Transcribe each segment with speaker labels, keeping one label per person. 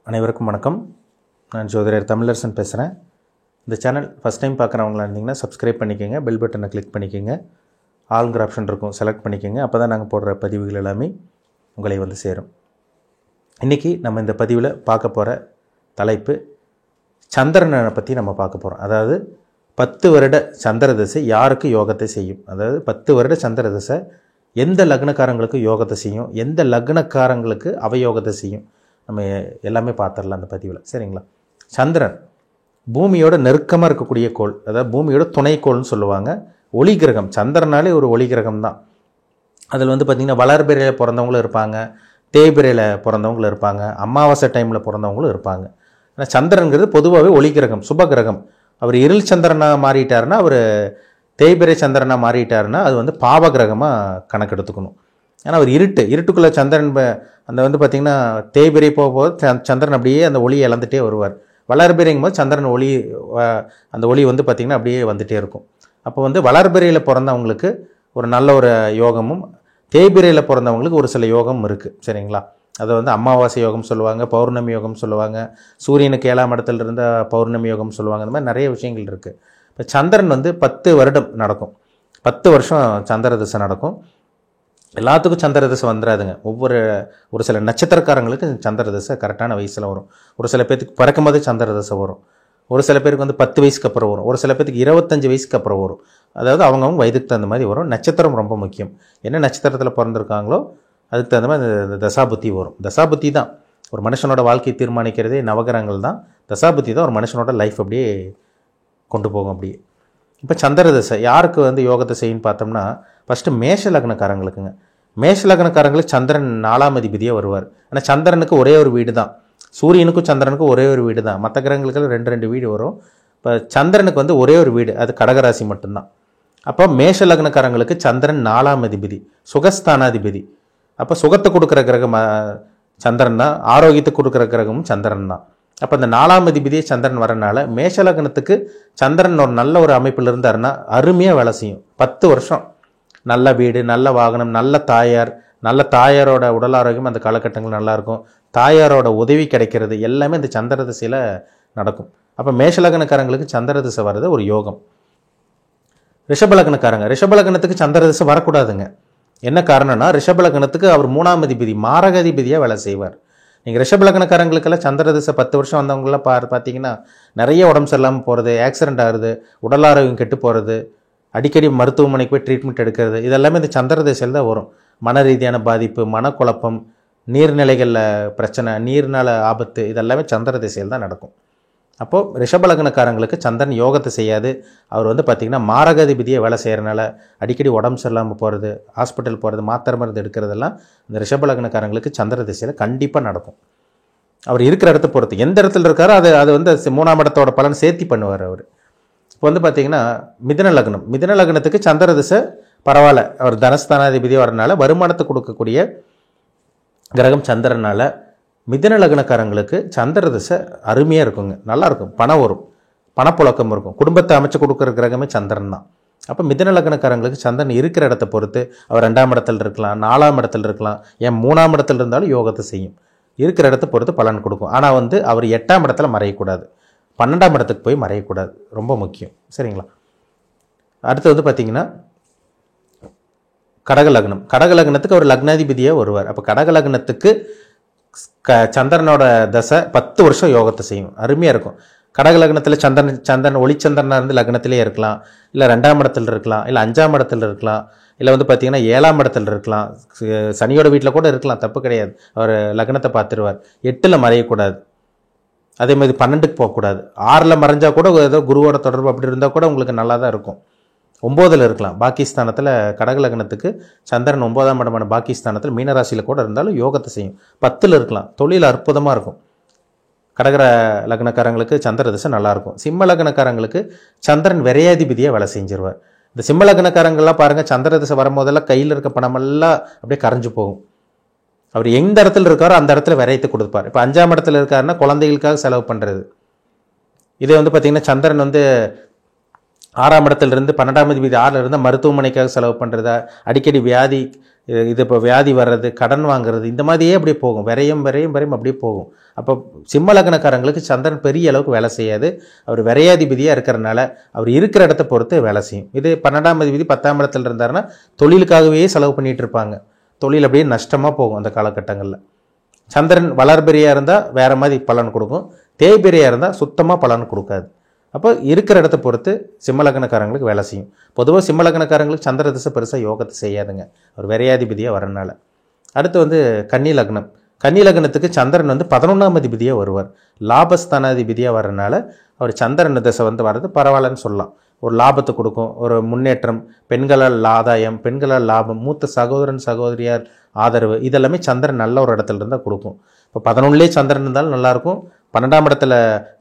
Speaker 1: அனைவருக்கும் வணக்கம். நான் ஜோதிடர் தமிழரசன் பேசுகிறேன். இந்த சேனல் ஃபஸ்ட் டைம் பார்க்குறவங்களா இருந்தீங்கன்னா சப்ஸ்கிரைப் பண்ணிக்கோங்க, பெல் பட்டனை கிளிக் பண்ணிக்கோங்க, ஆளுங்கிற ஆப்ஷன் இருக்கும் செலக்ட் பண்ணிக்கோங்க. அப்போ தான் நாங்கள் போடுற பதிவுகள் எல்லாமே உங்களை வந்து சேரும். இன்றைக்கி நம்ம இந்த பதிவில் பார்க்க போகிற தலைப்பு சந்திரனை பற்றி நம்ம பார்க்க போகிறோம். அதாவது 10 வருட சந்திர திசை யாருக்கு யோகத்தை செய்யும், அதாவது 10 வருட சந்திர திசை எந்த லக்னக்காரங்களுக்கு யோகத்தை செய்யும், எந்த லக்னக்காரங்களுக்கு அவயோகத்தை செய்யும், நம்ம எல்லாமே பார்த்துடலாம் அந்த பதிவில். சரிங்களா? சந்திரன் பூமியோட நெருக்கமாக இருக்கக்கூடிய கோள், அதாவது பூமியோட துணைக்கோள்னு சொல்லுவாங்க. ஒளி கிரகம். சந்திரனாலே ஒரு ஒளி கிரகம் தான். அதில் வந்து பார்த்திங்கன்னா வளர்பிறையில் பிறந்தவங்களும் இருப்பாங்க, தேய்பிறையில் பிறந்தவங்களும் இருப்பாங்க, அமாவாசை டைமில் பிறந்தவங்களும் இருப்பாங்க. ஆனால் சந்திரனுங்கிறது பொதுவாகவே ஒளி கிரகம், சுப கிரகம். அவர் இருள் சந்திரனாக மாறிட்டாருன்னா, அவர் தேய்பிறை சந்திரனாக மாறிட்டாருன்னா அது வந்து பாவ கிரகமாக கணக்கெடுத்துக்கணும். ஏன்னா அவர் இருட்டுக்குள்ளே சந்திரன் அந்த வந்து பார்த்திங்கன்னா தேய்பிறை போகும்போது சந்திரன் அப்படியே அந்த ஒளியை இழந்துகிட்டே வருவார். வளர்பிறைங்கும் போது சந்திரன் ஒளி, அந்த ஒளி வந்து பார்த்திங்கன்னா அப்படியே வந்துகிட்டே இருக்கும். அப்போ வந்து வளர்பிறையில் பிறந்தவங்களுக்கு ஒரு நல்ல ஒரு யோகமும், தேய்பிறையில் பிறந்தவங்களுக்கு ஒரு சில யோகம் இருக்குது. சரிங்களா? அதை வந்து அமாவாசை யோகம் சொல்லுவாங்க, பௌர்ணமி யோகம் சொல்லுவாங்க, சூரியனுக்கு 7ஆம் இடத்துல இருந்த பௌர்ணமி யோகம் சொல்லுவாங்க. இந்த மாதிரி நிறைய விஷயங்கள் இருக்குது. இப்போ சந்திரன் வந்து 10 வருடம் நடக்கும், 10 வருஷம் சந்திர திசை நடக்கும். எல்லாத்துக்கும் சந்திர திசை வந்துடாதுங்க. ஒரு சில நட்சத்திரக்காரங்களுக்கு சந்திர திசை கரெக்டான வயசில் வரும். ஒரு சில பேருக்கு பிறக்கும் போதே சந்திர திசை வரும். ஒரு சில பேருக்கு வந்து 10 வயசுக்கு அப்புறம் வரும். ஒரு சில பேருக்கு 25 வயசுக்கு அப்புறம் வரும். அதாவது அவங்கவுங்க வயதுக்கு தகுந்த மாதிரி வரும். நட்சத்திரம் ரொம்ப முக்கியம். என்ன நட்சத்திரத்தில் பிறந்திருக்காங்களோ அதுக்கு தகுந்த மாதிரி அந்த தசாபுத்தி வரும். தசாபுத்தி தான் ஒரு மனுஷனோட வாழ்க்கையை தீர்மானிக்கிறதே. நவகிரகங்கள் தான், தசாபுத்தி தான் ஒரு மனுஷனோட லைஃப் அப்படியே கொண்டு போகும். அப்படியே இப்போ சந்திர திசை யாருக்கு வந்து யோகத்தை செய்யுன்னு பார்த்தோம்னா, ஃபஸ்ட்டு மேஷ லக்னக்காரங்களுக்குங்க. மேஷ லக்னக்காரங்களுக்கு சந்திரன் 4ஆம் அதிபதியாக வருவார். ஆனால் சந்திரனுக்கு ஒரே ஒரு வீடு தான், சூரியனுக்கும் சந்திரனுக்கும் ஒரே ஒரு வீடு தான். மற்ற கிரகங்களுக்கு 2 வீடு வரும். இப்போ சந்திரனுக்கு வந்து ஒரே ஒரு வீடு, அது கடகராசி மட்டும்தான். அப்போ மேஷ லக்னக்காரங்களுக்கு சந்திரன் 4ஆம் அதிபதி, சுகஸ்தானாதிபதி. அப்போ சுகத்தை கொடுக்குற கிரகம் சந்திரன் தான், ஆரோக்கியத்தை கொடுக்குற கிரகமும் சந்திரன் தான். அப்போ இந்த 4ஆம் அதிபதியே சந்திரன் வரனால மேஷ லக்னத்துக்கு சந்திரன் ஒரு நல்ல ஒரு அமைப்பில் இருந்தாருன்னா அருமையாக வேலை செய்யும். 10 வருஷம் நல்ல வீடு, நல்ல வாகனம், நல்ல தாயார், நல்ல தாயாரோட உடல் ஆரோக்கியம் அந்த காலகட்டங்கள் நல்லாயிருக்கும். தாயாரோட உதவி கிடைக்கிறது எல்லாமே இந்த சந்திர திசையில் நடக்கும். அப்போ மேஷலக்னக்காரங்களுக்கு சந்திர திசை வர்றது ஒரு யோகம். ரிஷபலக்னத்துக்கு சந்திர திசை வரக்கூடாதுங்க. என்ன காரணம்னா, ரிஷபலக்னத்துக்கு அவர் 3ஆம் அதிபதி மாரகாதிபதியாக வேலை செய்வார். நீங்கள் ரிஷபலக்னக்காரங்களுக்கெல்லாம் சந்திர திசை 10 வருஷம் வந்தவங்களாம் பார்த்தீங்கன்னா நிறைய உடம்பு சரியில்லாமல் போகிறது, ஆக்சிடென்ட் ஆகுது, உடல் ஆரோக்கியம் கெட்டு போகிறது, அடிக்கடி மருத்துவமனைக்கு போய் ட்ரீட்மெண்ட் எடுக்கிறது, இதெல்லாமே இந்த சந்திர திசையில் தான் வரும். மன ரீதியான பாதிப்பு, மனக்குழப்பம், நீர்நிலைகளில் பிரச்சனை, நீர்னால ஆபத்து, இதெல்லாமே சந்திர திசையில் தான் நடக்கும். அப்போது ரிஷபலக்னக்காரங்களுக்கு சந்திரன் யோகத்தை செய்யாது. அவர் வந்து பார்த்திங்கன்னா மாரகாதிபதியை வேலை செய்கிறனால அடிக்கடி உடம்பு சரியில்லாமல் போகிறது, ஹாஸ்பிட்டல் போகிறது, மாத்திரை மருந்து எடுக்கிறதெல்லாம் இந்த ரிஷபலக்னக்காரங்களுக்கு சந்திர திசையில் கண்டிப்பாக நடக்கும். அவர் இருக்கிற இடத்த பொறுத்து, எந்த இடத்துல இருக்காரோ அது வந்து 3ஆம் இடத்தோட பலன் சேர்த்தி பண்ணுவார் அவர். இப்போ வந்து பார்த்திங்கன்னா மிதுன லக்னத்துக்கு சந்திர திசை பரவாயில்ல, அவர் தனஸ்தானாதிபதியாக வரனால வருமானத்தை கொடுக்கக்கூடிய கிரகம் சந்திரனால மிதுன லக்னக்காரங்களுக்கு சந்திர திசை அருமையாக இருக்குங்க, நல்லாயிருக்கும். பணம் வரும், பணப்புழக்கம் இருக்கும், குடும்பத்தை அமைச்சு கொடுக்குற கிரகமே சந்திரன் தான். அப்போ மிதுன லக்னக்காரங்களுக்கு சந்திரன் இருக்கிற இடத்த பொறுத்து அவர் 2ஆம் இடத்துல இருக்கலாம், 4ஆம் இடத்துல இருக்கலாம், ஏன் 3ஆம் இடத்துல இருந்தாலும் யோகத்தை செய்யும். இருக்கிற இடத்த பொறுத்து பலன் கொடுக்கும். ஆனால் வந்து அவர் 8ஆம் இடத்துல மறையக்கூடாது, 12ஆம் இடத்துக்கு போய் மறையக்கூடாது, ரொம்ப முக்கியம். சரிங்களா? அடுத்து வந்து பார்த்திங்கன்னா கடகலக்னத்துக்கு அவர் லக்னாதிபதியாக வருவார். அப்போ கடகலக்னத்துக்கு சந்திரனோட தசை 10 வருஷம் யோகத்தை செய்யும், அருமையாக இருக்கும். கடகலக்னத்தில் சந்திரன் ஒளிச்சந்திரனாக இருந்து லக்னத்திலே இருக்கலாம், இல்லை 2ஆம் இடத்துல இருக்கலாம், இல்லை 5ஆம் இடத்துல இருக்கலாம், இல்லை வந்து பார்த்திங்கன்னா 7ஆம் இடத்துல இருக்கலாம், சனியோட வீட்டில் கூட இருக்கலாம், தப்பு கிடையாது. அவர் லக்னத்தை பார்த்துருவார். 8ல் மறையக்கூடாது, அதே மாதிரி 12க்கு போகக்கூடாது. 6ல் மறைஞ்சால் கூட ஏதோ குருவோட தொடர்பு அப்படி இருந்தால் கூட உங்களுக்கு நல்லா தான் இருக்கும். 9ல் இருக்கலாம். பாகிஸ்தானத்தில் கடகலக்னத்துக்கு சந்திரன் 9ஆம் இடமான பாகிஸ்தானத்தில் மீனராசியில் கூட இருந்தாலும் யோகத்தை செய்யும். 10ல் இருக்கலாம். தொழில் அற்புதமாக இருக்கும். கடக லக்னக்காரங்களுக்கு சந்திர திசை நல்லாயிருக்கும். சிம்ம லக்னக்காரங்களுக்கு சந்திரன் விரையாதிபதியாக வேலை செஞ்சிருவார். இந்த சிம்ம லக்னக்காரங்கள்லாம் பாருங்கள், சந்திர திசை வரும்போதெல்லாம் கையில் இருக்க பணமெல்லாம் அப்படியே கரைஞ்சு போகும். அவர் எந்த இடத்துல இருக்காரோ அந்த இடத்துல விரைத்து கொடுப்பார். இப்போ 5ஆம் இடத்துல இருக்காருன்னா குழந்தைகளுக்காக செலவு பண்ணுறது. இதே வந்து பார்த்திங்கன்னா சந்திரன் வந்து 6ஆம் இடத்துலேருந்து 12ஆம் அதிபதி 6ல் இருந்தால் மருத்துவமனைக்காக செலவு பண்ணுறதா, அடிக்கடி வியாதி இது இப்போ வியாதி வர்றது, கடன் வாங்குறது, இந்த மாதிரியே அப்படியே போகும். விரையும் அப்படியே போகும். அப்போ சிம்ம லக்னக்காரங்களுக்கு சந்திரன் பெரிய அளவுக்கு வேலை செய்யாது. அவர் விரையாதிபதியாக இருக்கிறனால அவர் இருக்கிற இடத்த பொறுத்து வேலை செய்யும். இது 12ஆம் அதிபதி 10ஆம் இடத்துல இருந்தாருன்னா தொழிலுக்காகவே செலவு பண்ணிகிட்டு இருப்பாங்க. தொழில் அப்படியே நஷ்டமாக போகும் அந்த காலகட்டங்களில். சந்திரன் வளர்பெரியாக இருந்தால் வேறு மாதிரி பலன் கொடுக்கும், தேய்பெரியாக இருந்தால் சுத்தமாக பலன் கொடுக்காது. அப்போ இருக்கிற இடத்த பொறுத்து சிம்ம லக்னக்காரங்களுக்கு வேலை செய்யும். பொதுவாக சிம்ம லக்னக்காரங்களுக்கு சந்திர திசை பெருசாக யோகத்தை செய்யாதுங்க, அவர் விரையாதிபதியாக வரனால. அடுத்து கன்னி லக்னம். கன்னி லக்னத்துக்கு சந்திரன் 11ஆம் அதிபதியாக வருவார். லாபஸ்தானாதிபதியாக வரனால அவர் சந்திரன் திசை வர்றது பரவாயில்லன்னு சொல்லலாம். ஒரு லாபத்தை கொடுக்கும், ஒரு முன்னேற்றம், பெண்களால் ஆதாயம், பெண்களால் லாபம், மூத்த சகோதரன் சகோதரியார் ஆதரவு, இதெல்லாமே சந்திரன் நல்ல ஒரு இடத்துல இருந்தால் கொடுக்கும். இப்போ 11லேயே சந்திரன் இருந்தாலும் நல்லாயிருக்கும், 12ஆம் இடத்துல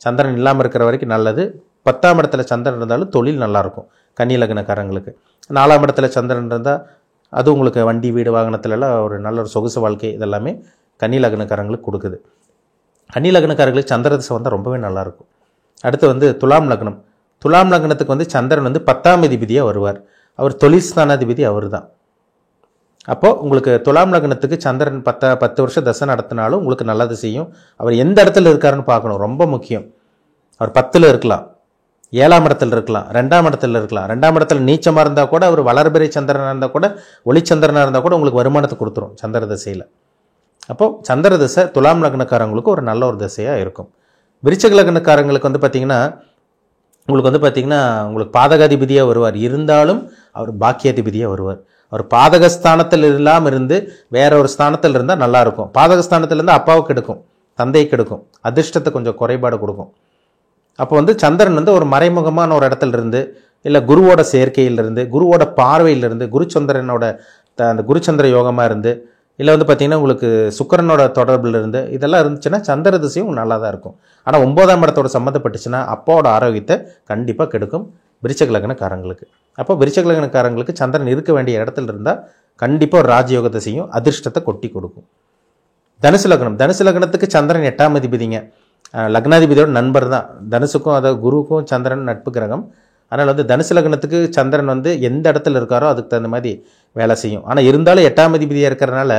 Speaker 1: சந்திரன் இல்லாமல் இருக்கிற வரைக்கும் நல்லது, 10ஆம் இடத்துல சந்திரன் இருந்தாலும் தொழில் நல்லாயிருக்கும் கன்னி லக்னக்காரங்களுக்கு. 4ஆம் இடத்துல சந்திரன் இருந்தால் அது உங்களுக்கு வண்டி வீடு வாகனத்துலலாம் ஒரு நல்ல ஒரு சொகுசு வாழ்க்கை, இதெல்லாமே கன்னி லக்னக்காரங்களுக்கு கொடுக்குது. கன்னி லக்னக்காரங்களுக்கு சந்திர திசை வந்தால் ரொம்பவே நல்லாயிருக்கும். அடுத்து துலாம் லக்னம். துலாம் லக்னத்துக்கு சந்திரன் 10ஆம் அதிபதியாக வருவார். அவர் தொழில் ஸ்தானாதிபதி அவர் தான். அப்போது உங்களுக்கு துலாம் லக்னத்துக்கு சந்திரன் 10 வருஷம் தசை நடத்தினாலும் உங்களுக்கு நல்லது செய்யும். அவர் எந்த இடத்துல இருக்காருன்னு பார்க்கணும், ரொம்ப முக்கியம். அவர் 10ல் இருக்கலாம், 7ஆம் இடத்துல இருக்கலாம், 2ஆம் இடத்துல இருக்கலாம். 2ஆம் இடத்துல நீச்சமாக இருந்தால் கூட, அவர் வளர்பிறை சந்திரனாக இருந்தால் கூட, ஒளிச்சந்திரனாக இருந்தால் கூட உங்களுக்கு வருமானத்தை கொடுத்துரும் சந்திர திசையில். அப்போது சந்திர திசை துலாம் லக்னக்காரங்களுக்கு ஒரு நல்ல ஒரு திசையாக இருக்கும். விருச்சிக லக்னக்காரங்களுக்கு பார்த்திங்கன்னா உங்களுக்கு பாதகாதிபதியாக வருவார். இருந்தாலும் அவர் பாக்கியாதிபதியாக வருவார். அவர் பாதகஸ்தானத்தில் இல்லாமல் இருந்து வேற ஒரு ஸ்தானத்தில் இருந்தால் நல்லாயிருக்கும். பாதகஸ்தானத்தில் இருந்தால் அப்பாவுக்கு எடுக்கும், தந்தைக்கு எடுக்கும், அதிர்ஷ்டத்தை கொஞ்சம் குறைபாடு கொடுக்கும். அப்போ சந்திரன் ஒரு மறைமுகமான ஒரு இடத்துல இருந்து, இல்லை குருவோட சேர்க்கையிலிருந்து, குருவோட பார்வையிலிருந்து, குருச்சந்திரனோட அந்த குருச்சந்திர யோகமாக இருந்து, இல்லை பார்த்திங்கன்னா உங்களுக்கு சுக்கிரனோட தொடர்பில் இருந்து, இதெல்லாம் இருந்துச்சுன்னா சந்திர திசையும் நல்லா தான் இருக்கும். ஆனால் 9ஆம் இடத்தோட சம்மந்தப்பட்டுச்சுன்னா அப்பாவோட ஆரோக்கியத்தை கண்டிப்பாக கெடுக்கும் விருச்சிக லக்னக்காரங்களுக்கு. அப்போ விருச்சிக லக்னக்காரங்களுக்கு சந்திரன் இருக்க வேண்டிய இடத்துல இருந்தால் கண்டிப்பாக ஒரு ராஜயோகத்தை செய்யும், அதிர்ஷ்டத்தை கொட்டி கொடுக்கும். தனுசு லக்னம். தனுசு லக்னத்துக்கு சந்திரன் 8ஆம் அதிபதிங்க, லக்னாதிபதியோட நண்பர் தான். தனுசுக்கும் அதாவது குருவுக்கும் சந்திரன் நட்பு கிரகம். அதனால் தனுசு லக்னத்துக்கு சந்திரன் எந்த இடத்துல இருக்காரோ அதுக்கு தகுந்த மாதிரி வேலை செய்யும். ஆனால் இருந்தாலும் 8ஆம் அதிபதியாக இருக்கிறனால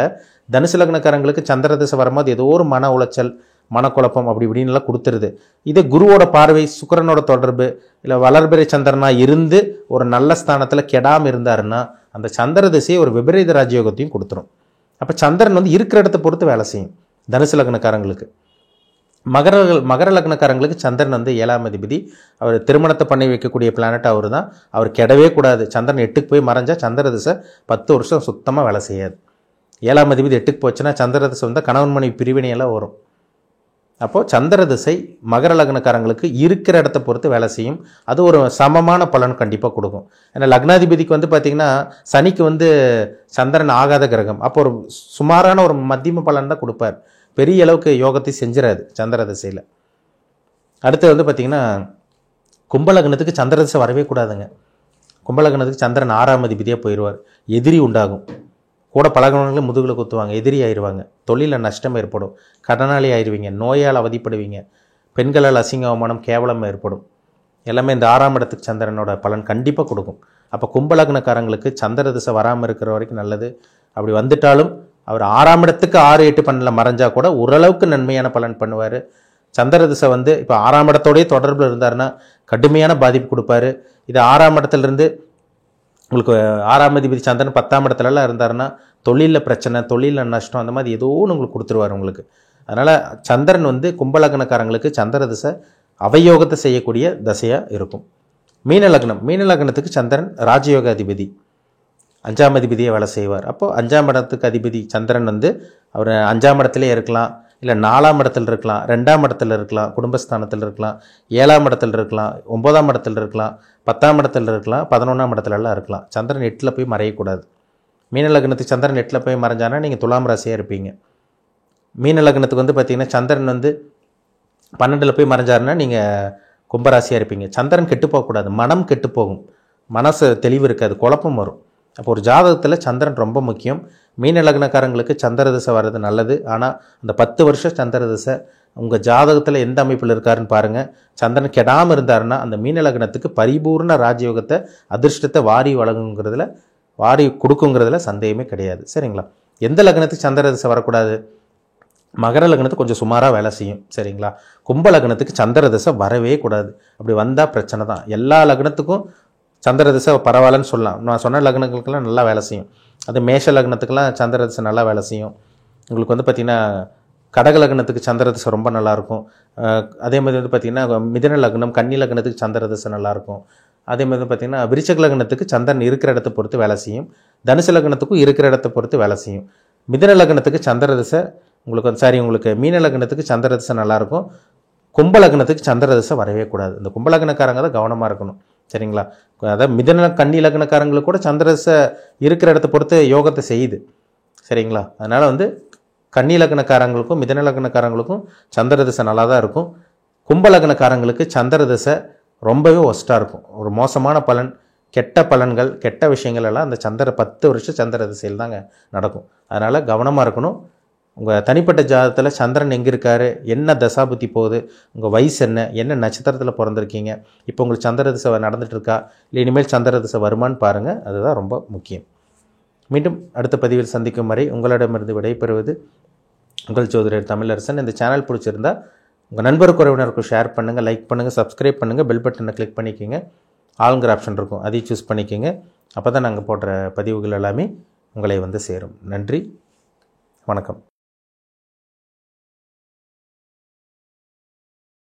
Speaker 1: தனுசு லக்னக்காரங்களுக்கு சந்திர திசை வரும்போது ஏதோ ஒரு மன உளைச்சல், மனக்குழப்பம் அப்படி இப்படின்லாம் கொடுத்துருது. இதே குருவோட பார்வை, சுக்கிரனோட தொடர்பு, இல்லை வளர்பிறை சந்திரனாக இருந்து ஒரு நல்ல ஸ்தானத்தில் கெடாமல் இருந்தாருன்னா அந்த சந்திர திசையை ஒரு விபரீத ராஜயோகத்தையும் கொடுத்துரும். அப்போ சந்திரன் இருக்கிற இடத்த பொறுத்து வேலை செய்யும் தனுசு லக்னக்காரங்களுக்கு. மகர லக்னக்காரங்களுக்கு சந்திரன் 7ஆம் அதிபதி. அவர் திருமணத்தை பண்ணி வைக்கக்கூடிய பிளானட் அவர் தான். அவர் கெடவே கூடாது. சந்திரன் 8க்கு போய் மறைஞ்சால் சந்திர திசை 10 வருஷம் சுத்தமாக வேலை செய்யாது. 7ஆம் அதிபதி 8க்கு போச்சுன்னா சந்திர திசை கணவன் மனைவி பிரிவினையெல்லாம் வரும். அப்போது சந்திர திசை மகர லக்னக்காரங்களுக்கு இருக்கிற இடத்த பொறுத்து வேலை செய்யும். அது ஒரு சமமான பலன் கண்டிப்பாக கொடுக்கும். ஏன்னா லக்னாதிபதிக்கு பார்த்திங்கன்னா சனிக்கு சந்திரன் ஆகாத கிரகம். அப்போ ஒரு சுமாரான ஒரு மத்தியம பலன் தான் கொடுப்பார், பெரிய அளவுக்கு யோகத்தை செஞ்சிடாது சந்திர திசையில். அடுத்து பார்த்திங்கன்னா கும்பலக்னத்துக்கு சந்திர திசை வரவே கூடாதுங்க. கும்பலக்னத்துக்கு சந்திரன் 6ஆம் அதிபதியாக போயிடுவார். எதிரி உண்டாகும், கூட பழகினவங்களும் முதுகில் குத்துவாங்க, எதிரி ஆயிடுவாங்க, தொழிலில் நஷ்டம் ஏற்படும், கடனாளி ஆயிடுவீங்க, நோயால் அவதிப்படுவீங்க, பெண்களால் அசிங்க அவமானம் கேவலம் ஏற்படும். எல்லாமே இந்த 6ஆம் இடத்துக்கு சந்திரனோட பலன் கண்டிப்பாக கொடுக்கும். அப்போ கும்பலக்னக்காரங்களுக்கு சந்திர திசை வராமல் இருக்கிற வரைக்கும் நல்லது. அப்படி வந்துட்டாலும் அவர் 6ஆம் இடத்துக்கு 6, 8 பன்னில் மறைஞ்சால் கூட ஓரளவுக்கு நன்மையான பலன் பண்ணுவார். சந்திர திசை இப்போ 6ஆம் இடத்தோடய தொடர்பில் இருந்தாருன்னா கடுமையான பாதிப்பு கொடுப்பாரு. இது 6ஆம் இடத்துலேருந்து உங்களுக்கு 6ஆம் அதிபதி சந்திரன் 10ஆம் இடத்துலலாம் இருந்தாருன்னா தொழிலில் பிரச்சனை, தொழிலில் நஷ்டம், அந்த மாதிரி ஏதோ ஒன்று உங்களுக்கு கொடுத்துருவார் உங்களுக்கு. அதனால் சந்திரன் கும்பலக்னக்காரங்களுக்கு சந்திர திசை அவயோகத்தை செய்யக்கூடிய தசையாக இருக்கும். மீன லக்னம். மீன லக்னத்துக்கு சந்திரன் ராஜயோக அதிபதி, 5ஆம் அதிபதியை வேலை செய்வார். அப்போது 5ஆம் இடத்துக்கு அதிபதி சந்திரன் அவர் 5ஆம் இடத்துலேயே இருக்கலாம், இல்லை 4ஆம் இடத்துல இருக்கலாம், 2ஆம் இடத்துல இருக்கலாம், குடும்பஸ்தானத்தில் இருக்கலாம், 7ஆம் இடத்துல இருக்கலாம், 9ஆம் இடத்துல இருக்கலாம், 10ஆம் இடத்துல இருக்கலாம், 11ஆம் இடத்துலலாம் இருக்கலாம். சந்திரன் 8ல் போய் மறையக்கூடாது. மீன லக்னத்துக்கு சந்திரன் 8ல் போய் மறைஞ்சானா நீங்கள் துலாம் ராசியாக இருப்பீங்க. மீன லக்னத்துக்கு பார்த்திங்கன்னா சந்திரன் 12ல் போய் மறைஞ்சாருன்னா நீங்கள் கும்பராசியாக இருப்பீங்க. சந்திரன் கெட்டு போகக்கூடாது, மனம் கெட்டு போகும், மனசு தெளிவு இருக்காது, குழப்பம் வரும். அப்போ ஒரு ஜாதகத்தில் சந்திரன் ரொம்ப முக்கியம். மீன லக்னக்காரங்களுக்கு சந்திர திசை வர்றது நல்லது. ஆனால் அந்த 10 வருஷம் சந்திர திசை உங்கள் ஜாதகத்தில் எந்த அமைப்பில் இருக்காருன்னு பாருங்கள். சந்திரன் கெடாமல் இருந்தாருன்னா அந்த மீன லக்னத்துக்கு பரிபூர்ண ராஜயோகத்தை, அதிர்ஷ்டத்தை வாரி வழங்குங்கிறதுல வாரி கொடுக்குங்கிறதுல சந்தேகமே கிடையாது. சரிங்களா? எந்த லக்னத்துக்கு சந்திர திசை வரக்கூடாது? மகர லக்னத்துக்கு கொஞ்சம் சுமாராக வேலை செய்யும். சரிங்களா? கும்ப லக்னத்துக்கு சந்திர திசை வரவே கூடாது. அப்படி வந்தால் பிரச்சனை தான். எல்லா லக்னத்துக்கும் சந்திர திசை பரவாயில்லன்னு சொல்லலாம். நான் சொன்ன லக்னங்களுக்கெல்லாம் நல்லா வேலை செய்யும். அது மேஷ லக்னத்துக்கெல்லாம் சந்திர திசை நல்லா வேலை செய்யும். உங்களுக்கு வந்து பார்த்திங்கன்னா கடக லக்னத்துக்கு சந்திர திசை ரொம்ப நல்லாயிருக்கும். அதே மாதிரி வந்து பார்த்திங்கன்னா மிதுன லக்னம் கன்னி லக்னத்துக்கு சந்திர திசை நல்லாயிருக்கும். அதே மாதிரி வந்து பார்த்திங்கன்னா விருச்சிக லக்னத்துக்கு சந்திரன் இருக்கிற இடத்தை பொறுத்து வேலை செய்யும். தனுசு லக்னத்துக்கும் இருக்கிற இடத்தை பொறுத்து வேலை செய்யும். மிதுன லக்னத்துக்கு சந்திர திசை உங்களுக்கு மீன லக்னத்துக்கு சந்திர திசை நல்லாயிருக்கும். கும்ப லக்னத்துக்கு சந்திர திசை வரவே கூடாது. இந்த கும்ப லக்னக்காரங்க தான் கவனமாக இருக்கணும். சரிங்களா? அதாவது மிதுன கன்னி லக்னக்காரங்களுக்கு கூட சந்திர திசை இருக்கிற இடத்தை பொறுத்து யோகத்தை செய்யுது. சரிங்களா? அதனால் வந்து கன்னி லக்னக்காரங்களுக்கும் மிதுன லக்னக்காரங்களுக்கும் சந்திர திசை நல்லா தான் இருக்கும். கும்ப லக்னக்காரங்களுக்கு சந்திர திசை ரொம்பவே ஒஸ்ட்டாக இருக்கும். ஒரு மோசமான பலன், கெட்ட பலன்கள், கெட்ட விஷயங்கள் எல்லாம் அந்த 10 வருஷம் சந்திர திசையில் தாங்க நடக்கும். அதனால் கவனமாக இருக்கணும். உங்கள் தனிப்பட்ட ஜாதகத்தில் சந்திரன் எங்கே இருக்கார், என்ன தசாபுத்தி போகுது, உங்கள் வயசு என்ன நட்சத்திரத்தில் பிறந்திருக்கீங்க, இப்போ உங்களுக்கு சந்திர திசை நடந்துகிட்ருக்கா, இல்லை இனிமேல் சந்திர திசை வருமானு பாருங்கள். அதுதான் ரொம்ப முக்கியம். மீண்டும் அடுத்த பதிவில் சந்திக்கும் வரை உங்களிடமிருந்து விடைபெறுவது உங்கள் ஜோதிடர் தமிழரசன். இந்த சேனல் பிடிச்சிருந்தா உங்கள் நண்பருக்கு உறவினருக்கும் ஷேர் பண்ணுங்கள், லைக் பண்ணுங்கள், சப்ஸ்கிரைப் பண்ணுங்கள், பெல் பட்டனை கிளிக் பண்ணிக்கோங்க. ஆளுங்கிற ஆப்ஷன் இருக்கும், அதையும் சூஸ் பண்ணிக்கோங்க. அப்போ தான் நாங்கள் போடுற பதிவுகள் எல்லாமே உங்களை வந்து சேரும். நன்றி, வணக்கம்.